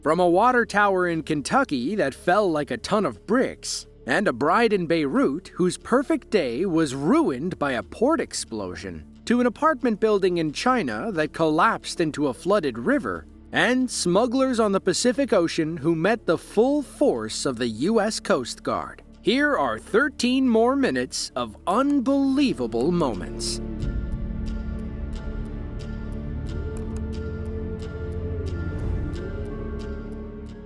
From a water tower in Kentucky that fell like a ton of bricks, and a bride in Beirut whose perfect day was ruined by a port explosion, to an apartment building in China that collapsed into a flooded river, and smugglers on the Pacific Ocean who met the full force of the U.S. Coast Guard. Here are 13 more minutes of unbelievable moments.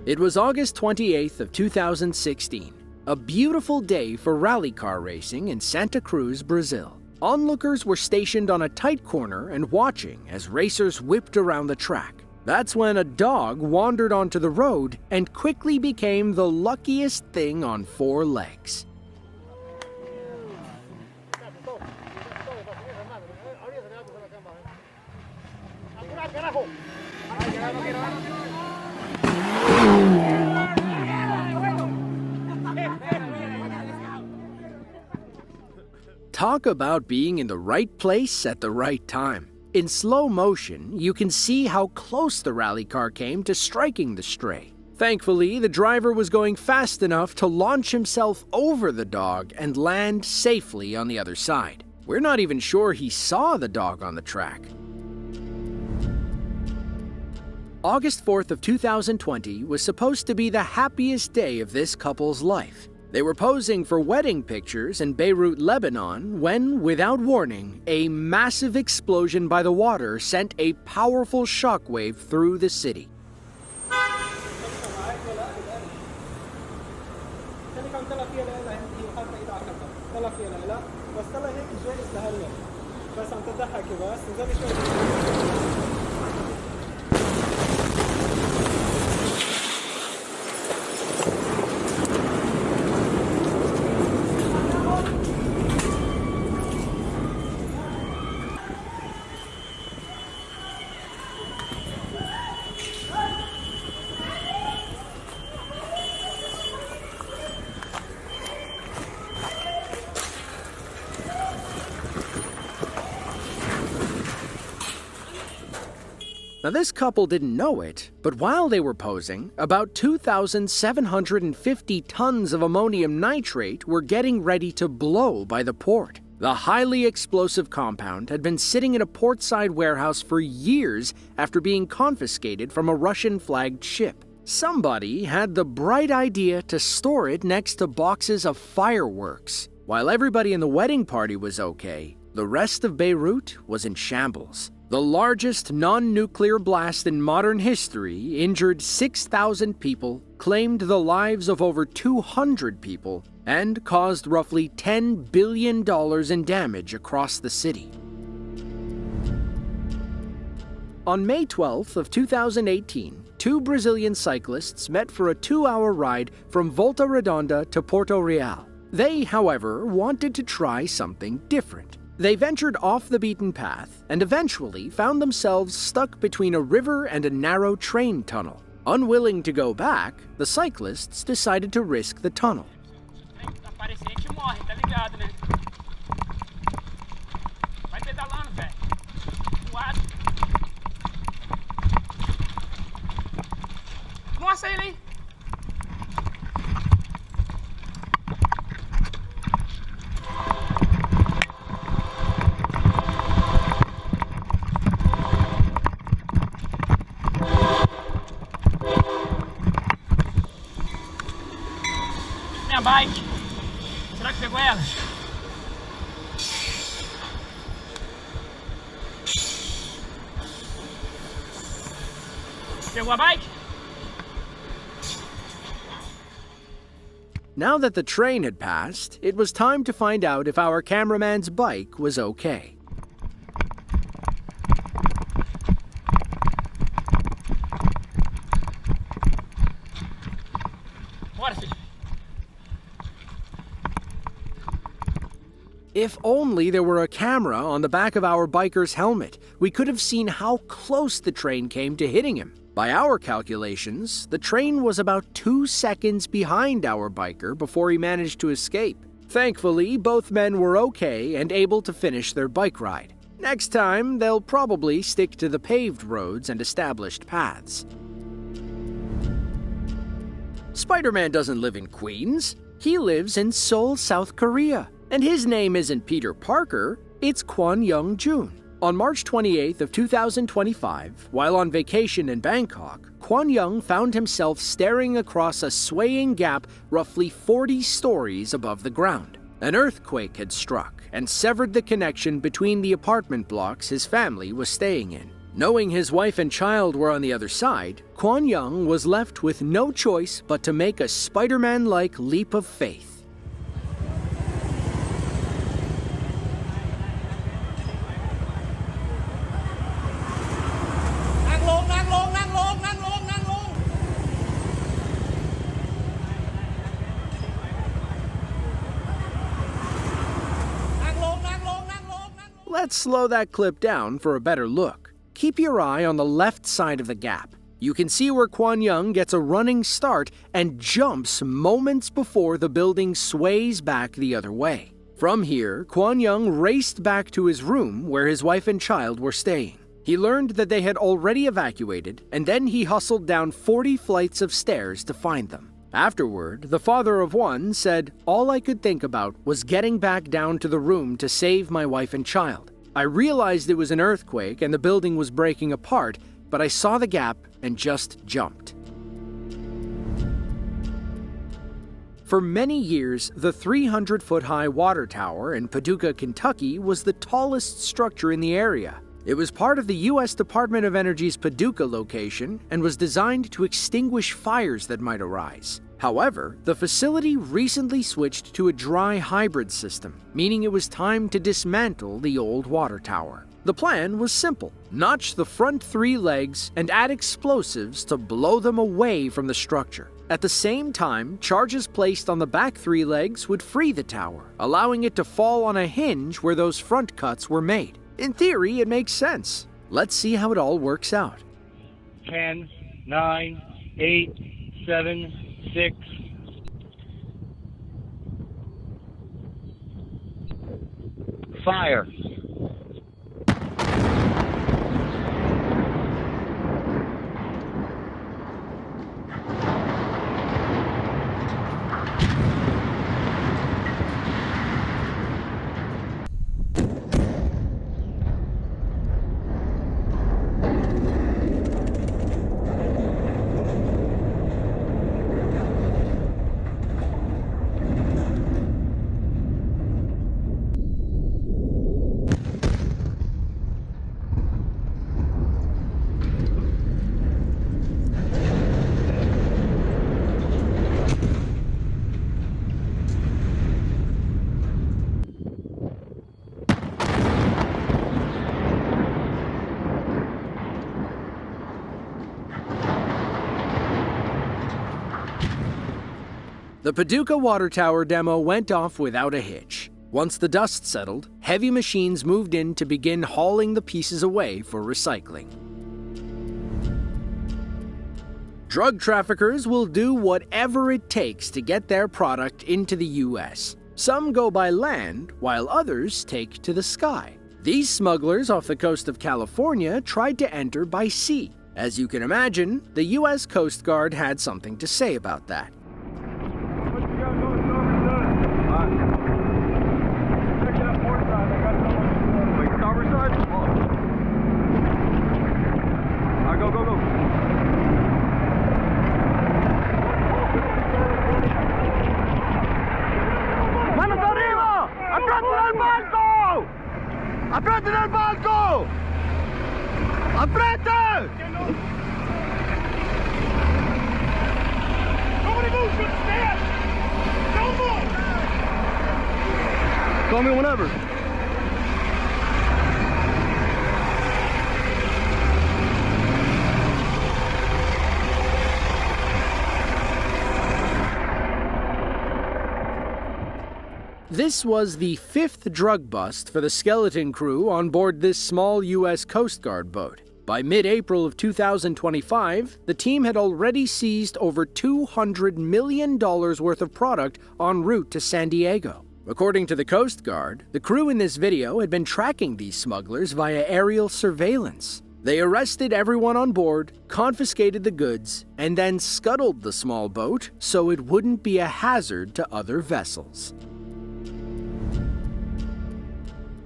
It was August 28th of 2016, a beautiful day for rally car racing in Santa Cruz, Brazil. Onlookers were stationed on a tight corner and watching as racers whipped around the track. That's when a dog wandered onto the road and quickly became the luckiest thing on four legs. Talk about being in the right place at the right time. In slow motion, you can see how close the rally car came to striking the stray. Thankfully, the driver was going fast enough to launch himself over the dog and land safely on the other side. We're not even sure he saw the dog on the track. August 4th of 2020 was supposed to be the happiest day of this couple's life. They were posing for wedding pictures in Beirut, Lebanon, when, without warning, a massive explosion by the water sent a powerful shockwave through the city. Now, this couple didn't know it, but while they were posing, about 2,750 tons of ammonium nitrate were getting ready to blow by the port. The highly explosive compound had been sitting in a portside warehouse for years after being confiscated from a Russian-flagged ship. Somebody had the bright idea to store it next to boxes of fireworks. While everybody in the wedding party was okay, the rest of Beirut was in shambles. The largest non-nuclear blast in modern history injured 6,000 people, claimed the lives of over 200 people, and caused roughly $10 billion in damage across the city. On May 12th of 2018, two Brazilian cyclists met for a 2-hour ride from Volta Redonda to Porto Real. They, however, wanted to try something different. They ventured off the beaten path and eventually found themselves stuck between a river and a narrow train tunnel. Unwilling to go back, the cyclists decided to risk the tunnel. Minha bike. Será que pegou ela? Pegou a bike? Now that the train had passed, it was time to find out if our cameraman's bike was okay. If only there were a camera on the back of our biker's helmet, we could have seen how close the train came to hitting him. By our calculations, the train was about 2 seconds behind our biker before he managed to escape. Thankfully, both men were okay and able to finish their bike ride. Next time, they'll probably stick to the paved roads and established paths. Spider-Man doesn't live in Queens. He lives in Seoul, South Korea. And his name isn't Peter Parker, it's Kwon Young-jun. On March 28th of 2025, while on vacation in Bangkok, Kwon Young found himself staring across a swaying gap roughly 40 stories above the ground. An earthquake had struck and severed the connection between the apartment blocks his family was staying in. Knowing his wife and child were on the other side, Kwon Young was left with no choice but to make a Spider-Man-like leap of faith. Let's slow that clip down for a better look. Keep your eye on the left side of the gap. You can see where Kwon Young gets a running start and jumps moments before the building sways back the other way. From here, Kwon Young raced back to his room where his wife and child were staying. He learned that they had already evacuated, and then he hustled down 40 flights of stairs to find them. Afterward, the father of one said, "All I could think about was getting back down to the room to save my wife and child. I realized it was an earthquake and the building was breaking apart, but I saw the gap and just jumped." For many years, the 300-foot-high water tower in Paducah, Kentucky was the tallest structure in the area. It was part of the U.S. Department of Energy's Paducah location and was designed to extinguish fires that might arise. However, the facility recently switched to a dry hybrid system, meaning it was time to dismantle the old water tower. The plan was simple: notch the front 3 legs and add explosives to blow them away from the structure. At the same time, charges placed on the back 3 legs would free the tower, allowing it to fall on a hinge where those front cuts were made. In theory, it makes sense. Let's see how it all works out. 10, 9, 8, 7, 6. Fire. The Paducah Water Tower demo went off without a hitch. Once the dust settled, heavy machines moved in to begin hauling the pieces away for recycling. Drug traffickers will do whatever it takes to get their product into the U.S. Some go by land, while others take to the sky. These smugglers off the coast of California tried to enter by sea. As you can imagine, the U.S. Coast Guard had something to say about that. ¡Aprete del barco! ¡Aprete! Nobody move from the stand! Don't move! Call me whenever. This was the 5th drug bust for the skeleton crew on board this small U.S. Coast Guard boat. By mid-April of 2025, the team had already seized over $200 million worth of product en route to San Diego. According to the Coast Guard, the crew in this video had been tracking these smugglers via aerial surveillance. They arrested everyone on board, confiscated the goods, and then scuttled the small boat so it wouldn't be a hazard to other vessels.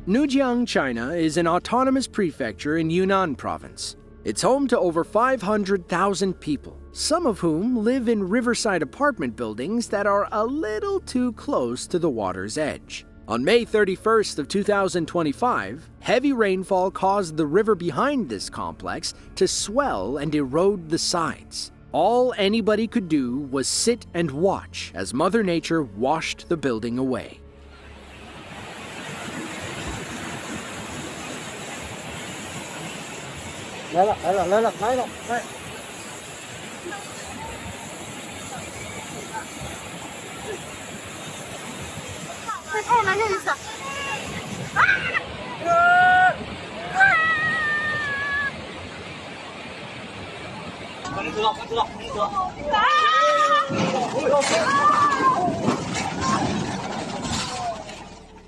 Nujiang, China is an autonomous prefecture in Yunnan province. It's home to over 500,000 people, some of whom live in Riverside apartment buildings that are a little too close to the water's edge. On May 31st of 2025, heavy rainfall caused the river behind this complex to swell and erode the sides. All anybody could do was sit and watch as Mother Nature washed the building away.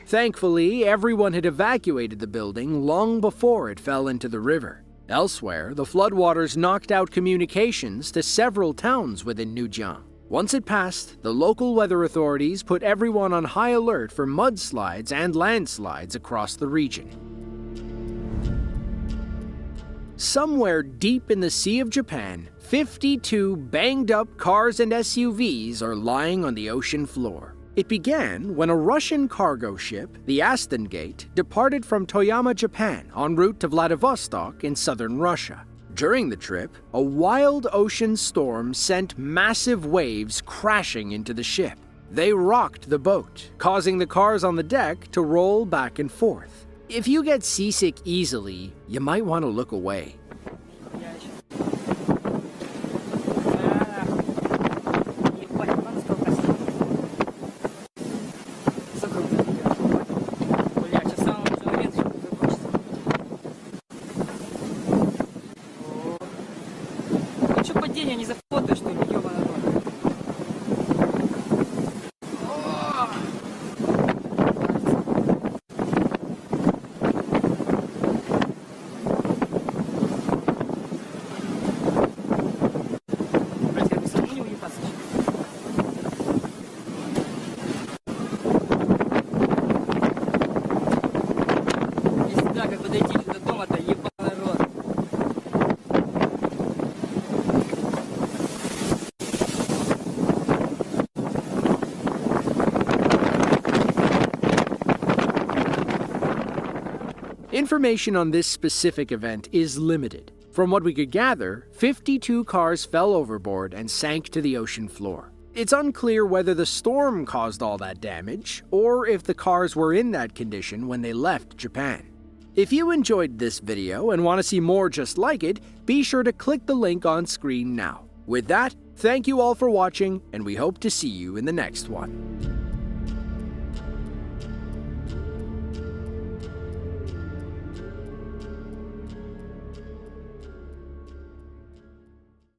Thankfully, everyone had evacuated the building long before it fell into the river. Elsewhere, the floodwaters knocked out communications to several towns within Nujiang. Once it passed, the local weather authorities put everyone on high alert for mudslides and landslides across the region. Somewhere deep in the Sea of Japan, 52 banged-up cars and SUVs are lying on the ocean floor. It began when a Russian cargo ship, the Astengate, departed from Toyama, Japan, en route to Vladivostok in southern Russia. During the trip, a wild ocean storm sent massive waves crashing into the ship. They rocked the boat, causing the cars on the deck to roll back and forth. If you get seasick easily, you might want to look away. Information on this specific event is limited. From what we could gather, 52 cars fell overboard and sank to the ocean floor. It's unclear whether the storm caused all that damage, or if the cars were in that condition when they left Japan. If you enjoyed this video and want to see more just like it, be sure to click the link on screen now. With that, thank you all for watching, and we hope to see you in the next one.